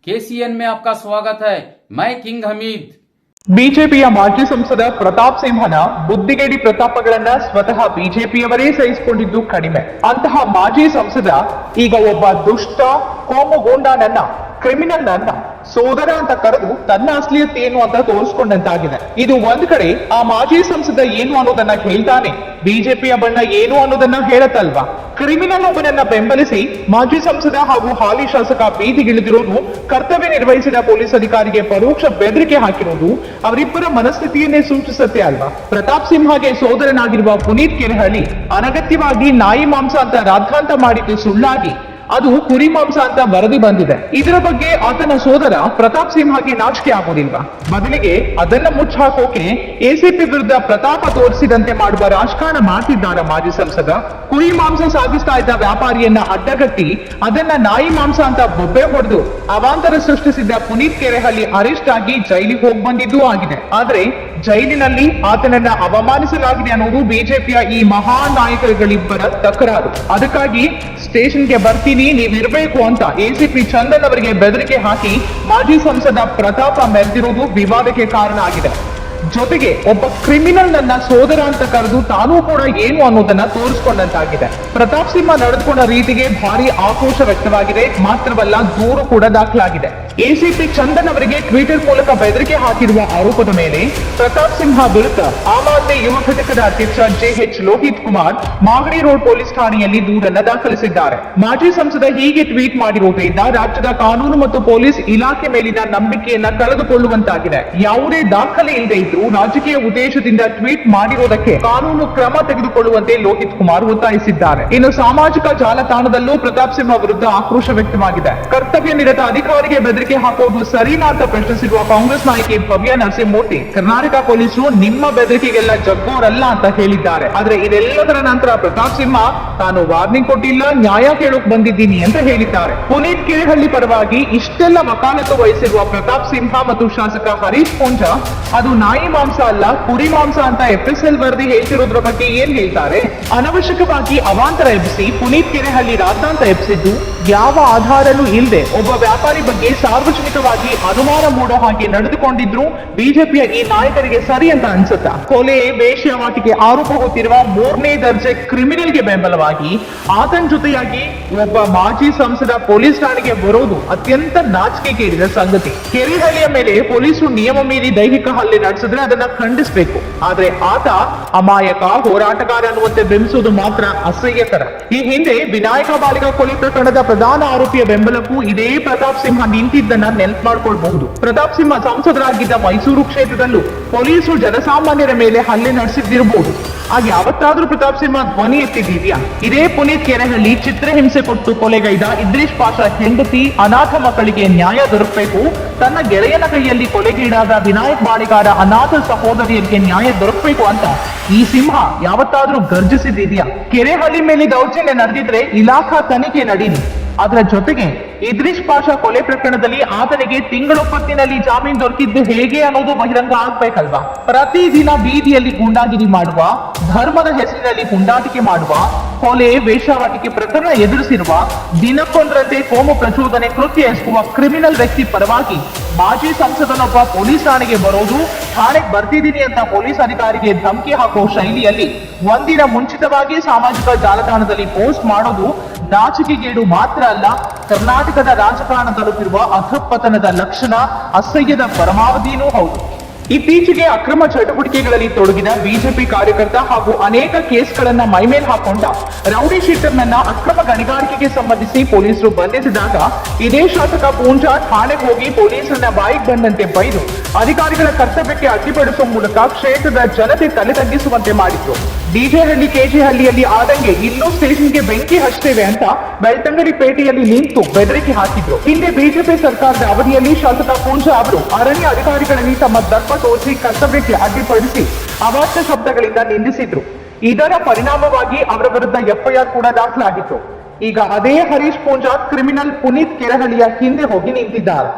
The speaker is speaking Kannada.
केसीएन में आपका स्वागत है। मैं किंग हमीद। ಬಿಜೆಪಿಯ ಮಾಜಿ ಸಂಸದ ಪ್ರತಾಪ್ ಸಿಂಹನ ಬುದ್ಧಿಗೇಡಿ ಪ್ರತಾಪಗಳನ್ನ ಸ್ವತಃ ಬಿಜೆಪಿಯವರೇ ಸಹಿಸಿಕೊಂಡಿದ್ದು ಕಡಿಮೆ. ಅಂತಹ ಮಾಜಿ ಸಂಸದ ಈಗ ಒಬ್ಬ ದುಷ್ಟ ಕೋಮು ಗೂಂಡನನ್ನ, ಕ್ರಿಮಿನಲ್ ನನ್ನ ಸೋದರ ಅಂತ ಕರೆದು ತನ್ನ ಅಸಲಿಯತ್ ಏನು ಅಂತ ತೋರಿಸ್ಕೊಂಡಂತಾಗಿದೆ. ಇದು ಒಂದ್ ಕಡೆ ಆ ಮಾಜಿ ಸಂಸದ ಏನು ಅನ್ನೋದನ್ನ ಹೇಳ್ತಾನೆ, ಬಿಜೆಪಿಯ ಬಣ್ಣ ಏನು ಅನ್ನೋದನ್ನ ಹೇಳತ್ತಲ್ವಾ. ಕ್ರಿಮಿನಲ್ ಒಬ್ಬನನ್ನ ಬೆಂಬಲಿಸಿ ಮಾಜಿ ಸಂಸದ ಹಾಗೂ ಹಾಲಿ ಶಾಸಕ ಬೀದಿಗಿಳಿದಿರೋದು, ಕರ್ತವ್ಯ ನಿರ್ವಹಿಸಿದ ಪೊಲೀಸ್ ಅಧಿಕಾರಿಗೆ ಪರೋಕ್ಷ ಬೆದರಿಕೆ ಹಾಕಿರೋದು ಅವರಿಬ್ಬರ ಮನಸ್ಥಿತಿಯನ್ನೇ ಸೂಚಿಸುತ್ತೆ ಅಲ್ವಾ. ಪ್ರತಾಪ್ ಸಿಂಹಗೆ ಸೋದರನಾಗಿರುವ ಪುನೀತ್ ಕೆರೆಹಳ್ಳಿ ಅನಗತ್ಯವಾಗಿ ನಾಯಿ ಮಾಂಸ ಅಂತ ರಾದ್ಧಾಂತ ಮಾಡಿದ್ದು ಸುಳ್ಳಾಗಿ ಅದು ಕುರಿ ಮಾಂಸ ಅಂತ ವರದಿ ಬಂದಿದೆ. ಇದರ ಬಗ್ಗೆ ಆತನ ಸೋದರ ಪ್ರತಾಪ್ ಸಿಂಹಗೆ ನಾಚಿಕೆ ಆಗೋದಿಲ್ವಾ? ಬದಲಿಗೆ ಅದನ್ನ ಮುಚ್ಚಾಕೋಕೆ ಎಸಿಪಿ ವಿರುದ್ಧ ಪ್ರತಾಪ ತೋರಿಸಿದಂತೆ ಮಾಡುವ ರಾಜಕಾರಣ ಮಾಡ್ತಿದ್ದಾರ ಮಾಜಿ ಸಂಸದ. ಕುರಿ ಮಾಂಸ ಸಾಗಿಸ್ತಾ ಇದ್ದ ವ್ಯಾಪಾರಿಯನ್ನ ಅಡ್ಡಗಟ್ಟಿ ಅದನ್ನ ನಾಯಿ ಮಾಂಸ ಅಂತ ಬೊಬ್ಬೆ ಹೊಡೆದು ಅವಾಂತರ ಸೃಷ್ಟಿಸಿದ್ದ ಪುನೀತ್ ಕೆರೆಹಳ್ಳಿ ಅರೆಸ್ಟ್ ಆಗಿ ಜೈಲಿಗೆ ಹೋಗಿ ಬಂದಿದ್ದೂ ಆಗಿದೆ. ಆದ್ರೆ ಜೈಲಿನಲ್ಲಿ ಆತನನ್ನ ಅವಮಾನಿಸಲಾಗಿದೆ ಅನ್ನೋದು ಬಿಜೆಪಿಯ ಈ ಮಹಾನ್ ನಾಯಕರುಗಳಿಬ್ಬರ ತಕರಾರು. ಅದಕ್ಕಾಗಿ ಸ್ಟೇಷನ್ಗೆ ಬರ್ತೀನಿ, ನೀವಿರ್ಬೇಕು ಅಂತ ಎಸಿಪಿ ಚಂದನ್ ಅವರಿಗೆ ಬೆದರಿಕೆ ಹಾಕಿ ಮಾಜಿ ಸಂಸದ ಪ್ರತಾಪ ಮೆರೆದಿರುವುದು ವಿವಾದಕ್ಕೆ ಕಾರಣ ಆಗಿದೆ. ಜೊತೆಗೆ ಒಬ್ಬ ಕ್ರಿಮಿನಲ್ ನನ್ನ ಸೋದರ ಅಂತ ಕರೆದು ತಾನೂ ಕೂಡ ಏನು ಅನ್ನೋದನ್ನ ತೋರಿಸಿಕೊಂಡಂತಾಗಿದೆ. ಪ್ರತಾಪ್ ಸಿಂಹ ನಡೆದುಕೊಂಡ ರೀತಿಗೆ ಭಾರಿ ಆಕ್ರೋಶ ವ್ಯಕ್ತವಾಗಿದೆ. ಮಾತ್ರವಲ್ಲ, ದೂರು ಕೂಡ ದಾಖಲಾಗಿದೆ. ಎಸಿಪಿ ಚಂದನ್ ಅವರಿಗೆ ಟ್ವಿಟರ್ ಮೂಲಕ ಬೆದರಿಕೆ ಹಾಕಿರುವ ಆರೋಪದ ಮೇಲೆ ಪ್ರತಾಪ್ ಸಿಂಹ ವಿರುದ್ಧ ಆಮ್ ಆದ್ಮಿ ಯುವ ಘಟಕದ ಅಧ್ಯಕ್ಷ JH Lohith Kumar Magadi road police ಠಾಣೆಯಲ್ಲಿ ದೂರನ್ನ ದಾಖಲಿಸಿದ್ದಾರೆ. ಮಾಜಿ ಸಂಸದ ಹೀಗೆ ಟ್ವೀಟ್ ಮಾಡಿರುವುದರಿಂದ ರಾಜ್ಯದ ಕಾನೂನು ಮತ್ತು ಪೊಲೀಸ್ ಇಲಾಖೆ ಮೇಲಿನ ನಂಬಿಕೆಯನ್ನ ಕಳೆದುಕೊಳ್ಳುವಂತಾಗಿದೆ. ಯಾವುದೇ ದಾಖಲೆ ಇಲ್ಲದೆ ಇದ್ರೂ ರಾಜಕೀಯ ಉದ್ದೇಶದಿಂದ ಟ್ವೀಟ್ ಮಾಡಿರುವುದಕ್ಕೆ ಕಾನೂನು ಕ್ರಮ ತೆಗೆದುಕೊಳ್ಳುವಂತೆ ಲೋಹಿತ್ ಕುಮಾರ್ ಒತ್ತಾಯಿಸಿದ್ದಾರೆ. ಇನ್ನು ಸಾಮಾಜಿಕ ಜಾಲತಾಣದಲ್ಲೂ ಪ್ರತಾಪ್ ಸಿಂಹ ವಿರುದ್ಧ ಆಕ್ರೋಶ ವ್ಯಕ್ತವಾಗಿದೆ. ಕರ್ತವ್ಯ ನಿರತ ಅಧಿಕಾರಿಗೆ ಬೆದರಿಕೆ ಹಾಕೋದು ಸರಿನಾ ಅಂತ ಪ್ರಶ್ನಿಸಿರುವ ಕಾಂಗ್ರೆಸ್ ನಾಯಕಿ ಭವ್ಯ ನರಸಿಂಹಮೂರ್ತಿ, ಕರ್ನಾಟಕ ಪೊಲೀಸರು ನಿಮ್ಮ ಬೆದರಿಕೆಗೆಲ್ಲ ಜಗ್ಗೋರಲ್ಲ ಅಂತ ಹೇಳಿದ್ದಾರೆ. ಆದ್ರೆ ಇದೆಲ್ಲದರ ನಂತರ ಪ್ರತಾಪ್ ಸಿಂಹ ತಾನು ವಾರ್ನಿಂಗ್ ಕೊಟ್ಟಿಲ್ಲ, ನ್ಯಾಯ ಕೇಳೋಕ್ ಬಂದಿದ್ದೀನಿ ಅಂತ ಹೇಳಿದ್ದಾರೆ. ಪುನೀತ್ ಕೆರೆಹಳ್ಳಿ ಪರವಾಗಿ ಇಷ್ಟೆಲ್ಲ ವಕಾಲತ್ತು ವಹಿಸಿರುವ ಪ್ರತಾಪ್ ಸಿಂಹ ಮತ್ತು ಶಾಸಕ ಹರೀಶ್ ಪೂಂಜಾ ಅದು ನಾಯಿ ಮಾಂಸ ಅಲ್ಲ ಕುರಿ ಮಾಂಸ ಅಂತ ಎಫ್ಎಸ್ಎಲ್ ವರದಿ ಹೇಳ್ತಿರೋದ್ರ ಬಗ್ಗೆ ಏನ್ ಹೇಳ್ತಾರೆ? ಅನವಶ್ಯಕವಾಗಿ ಅವಾಂತರ ಎಬ್ಬಿಸಿ ಪುನೀತ್ ಕೆರೆಹಳ್ಳಿ ರಾದ್ಧಾಂತ ಎಬ್ಬಿಸಿದ್ದು ಯಾವ ಆಧಾರನೂ ಇಲ್ಲದೆ ಒಬ್ಬ ವ್ಯಾಪಾರಿ ಬಗ್ಗೆ ಸಾರ್ವಜನಿಕವಾಗಿ ಅನುಮಾನ ಮೂಡೋ ಹಾಗೆ ನಡೆದುಕೊಂಡಿದ್ರು ಬಿಜೆಪಿಯ ಈ ನಾಯಕರಿಗೆ ಸರಿ ಅಂತ ಅನ್ಸುತ್ತಾ? ಕೊಲೆ, ವೇಶ್ಯಾವಾಟಿಕೆ ಆರೋಪ ಹೊತ್ತಿರುವ 3ನೇ ದರ್ಜೆ ಕ್ರಿಮಿನಲ್ಗೆ ಬೆಂಬಲವಾಗಿ ಆತನ ಜೊತೆಯಾಗಿ ಒಬ್ಬ ಮಾಜಿ ಸಂಸದ ಪೊಲೀಸ್ ಠಾಣೆಗೆ ಬರೋದು ಅತ್ಯಂತ ನಾಚಿಕೆಗೇಡಿದ ಸಂಗತಿ. ಕೆರೆಹಳ್ಳಿಯ ಮೇಲೆ ಪೊಲೀಸರು ನಿಯಮ ಮೀರಿ ದೈಹಿಕ ಹಲ್ಲೆ ನಡೆಸಿದ್ರೆ ಅದನ್ನ ಖಂಡಿಸಬೇಕು. ಆದ್ರೆ ಆತ ಅಮಾಯಕ ಹೋರಾಟಗಾರ ಅನ್ನುವಂತೆ ಬಿಂಬಿಸುವುದು ಮಾತ್ರ ಅಸಹ್ಯಕರ. ಈ ಹಿಂದೆ ವಿನಾಯಕ ಬಾಲಿಕ ಕೊಲೆ ಪ್ರಕರಣದ ಪ್ರಧಾನ ಆರೋಪಿಯ ಬೆಂಬಲಕ್ಕೂ ಇದೇ ಪ್ರತಾಪ್ ಸಿಂಹ ನಿಂತಿದ್ದನ್ನ ನೆನಪು ಮಾಡ್ಕೊಳ್ಬಹುದು. ಪ್ರತಾಪ್ ಸಿಂಹ ಸಂಸದರಾಗಿದ್ದ ಮೈಸೂರು ಕ್ಷೇತ್ರದಲ್ಲೂ ಪೊಲೀಸರು ಜನಸಾಮಾನ್ಯರ ಮೇಲೆ ಹಲ್ಲೆ ನಡೆಸಿದ್ದಿರಬಹುದು. ಆಗ ಯಾವತ್ತಾದ್ರೂ ಪ್ರತಾಪ್ ಸಿಂಹ ಧ್ವನಿ ಎತ್ತಿದ್ಯಾ? ಇದೇ ಪುನೀತ್ ಕೆರೆಹಳ್ಳಿ ಚಿತ್ರಹಿಂಸೆ ಕೊಟ್ಟು ಕೊಲೆಗೈದ ಇದ್ರೀಶ್ ಪಾಷಾ ಹೆಂಡತಿ, ಅನಾಥ ಮಕ್ಕಳಿಗೆ ನ್ಯಾಯ ದೊರಕಬೇಕು, ತನ್ನ ಗೆಳೆಯನ ಕೈಯಲ್ಲಿ ಕೊಲೆಗೀಡಾದ ವಿನಾಯಕ್ ಬಾಳಿಗಾರ ಅನಾಥ ಸಹೋದರಿಯರಿಗೆ ನ್ಯಾಯ ದೊರಕಬೇಕು ಅಂತ ಈ ಸಿಂಹ ಯಾವತ್ತಾದ್ರೂ ಗರ್ಜಿಸಿದ್ಯಾ? ಕೆರೆಹಳ್ಳಿ ಮೇಲೆ ದೌರ್ಜನ್ಯ ನಡೆದಿದ್ರೆ ಇಲಾಖಾ ತನಿಖೆ ನಡೀಲಿ. ಅದರ ಜೊತೆಗೆ ಇದ್ರೀಶ್ ಪಾಷಾ ಕೊಲೆ ಪ್ರಕರಣದಲ್ಲಿ ಆತನಿಗೆ ತಿಂಗಳೊಪ್ಪತ್ತಿನಲ್ಲಿ ಜಾಮೀನು ದೊರಕಿದ್ದು ಹೇಗೆ ಅನ್ನೋದು ಬಹಿರಂಗ ಆಗ್ಬೇಕಲ್ವಾ? ಪ್ರತಿದಿನ ಬೀದಿಯಲ್ಲಿ ಗೂಂಡಾಗಿರಿ ಮಾಡುವ, ಧರ್ಮದ ಹೆಸರಿನಲ್ಲಿ ಪುಂಡಾಟಿಕೆ ಮಾಡುವ, ಕೊಲೆ, ವೇಶ್ಯಾವಾಟಿಕೆ ಪ್ರಕರಣ ಎದುರಿಸಿರುವ, ದಿನಕ್ಕೊಂದರಂತೆ ಕೋಮು ಪ್ರಚೋದನೆ ಕೃತ್ಯ ಎಸಗುವ ಕ್ರಿಮಿನಲ್ ವ್ಯಕ್ತಿ ಪರವಾಗಿ ಮಾಜಿ ಸಂಸದನೊಬ್ಬ ಪೊಲೀಸ್ ಠಾಣೆಗೆ ಬರೋದು, ಠಾಣೆಗೆ ಬರ್ತಿದ್ದೀನಿ ಅಂತ ಪೊಲೀಸ್ ಅಧಿಕಾರಿಗೆ ಧಮಕಿ ಹಾಕೋ ಶೈಲಿಯಲ್ಲಿ ಒಂದಿನ ಮುಂಚಿತವಾಗಿ ಸಾಮಾಜಿಕ ಜಾಲತಾಣದಲ್ಲಿ ಪೋಸ್ಟ್ ಮಾಡೋದು ನಾಚಿಕೆಗೇಡು ಮಾತ್ರ ಅಲ್ಲ, ಕರ್ನಾಟಕದ ರಾಜಕಾರಣ ತಲುಪಿರುವ ಅಧಃಪತನದ ಲಕ್ಷಣ, ಅಸಹ್ಯದ ಪರಮಾವಧಿಯೂ ಹೌದು. ಇತ್ತೀಚೆಗೆ ಅಕ್ರಮ ಚಟುವಟಿಕೆಗಳಲ್ಲಿ ತೊಡಗಿದ ಬಿಜೆಪಿ ಕಾರ್ಯಕರ್ತ ಹಾಗೂ ಅನೇಕ ಕೇಸ್ಗಳನ್ನ ಮೈಮೇಲ್ ಹಾಕೊಂಡ ರೌಡಿ ಶೀಟರ್ನನ್ನ ಅಕ್ರಮ ಗಣಿಗಾರಿಕೆಗೆ ಸಂಬಂಧಿಸಿ ಪೊಲೀಸರು ಬಂಧಿಸಿದಾಗ ಇದೇ ಶಾಸಕ ಪೂಂಜಾ ಠಾಣೆಗೆ ಹೋಗಿ ಪೊಲೀಸರನ್ನ ಬಾಯಿಗೆ ಬಂದಂತೆ ಬೈದು ಅಧಿಕಾರಿಗಳ ಕರ್ತವ್ಯಕ್ಕೆ ಅಡ್ಡಿಪಡಿಸುವ ಮೂಲಕ ಕ್ಷೇತ್ರದ ಜನತೆ ತಲೆ ತಗ್ಗಿಸುವಂತೆ ಮಾಡಿದ್ರು. ಡಿಜೆಹಳ್ಳಿ, ಕೆಜೆಹಳ್ಳಿಯಲ್ಲಿ ಆದಂಗೆ ಇಲ್ಲೂ ಸ್ಟೇಷನ್ಗೆ ಬೆಂಕಿ ಹಚ್ತೇವೆ ಅಂತ ಬೆಳ್ತಂಗಡಿ ಪೇಟೆಯಲ್ಲಿ ನಿಂತು ಬೆದರಿಕೆ ಹಾಕಿದ್ರು. ಹಿಂದೆ ಬಿಜೆಪಿ ಸರ್ಕಾರದ ಅವಧಿಯಲ್ಲಿ ಶಾಸಕ ಪೂಂಜಾ ಅವರು ಅರಣ್ಯ ಅಧಿಕಾರಿಗಳಲ್ಲಿ ತಮ್ಮ ದರ್ಪ ತೋರಿಸಿ ಕರ್ತವ್ಯಕ್ಕೆ ಅಡ್ಡಿಪಡಿಸಿ ಅವಾಚ್ಯ ಶಬ್ದಗಳಿಂದ ನಿಂದಿಸಿದ್ರು. ಇದರ ಪರಿಣಾಮವಾಗಿ ಅವರ ವಿರುದ್ಧ ಎಫ್ಐಆರ್ ಕೂಡ ದಾಖಲಾಗಿತ್ತು. ಈಗ ಅದೇ ಹರೀಶ್ ಪೂಂಜಾ ಕ್ರಿಮಿನಲ್ ಪುನೀತ್ ಕೆರೆಹಳ್ಳಿಯ ಹಿಂದೆ ಹೋಗಿ ನಿಂತಿದ್ದಾರೆ.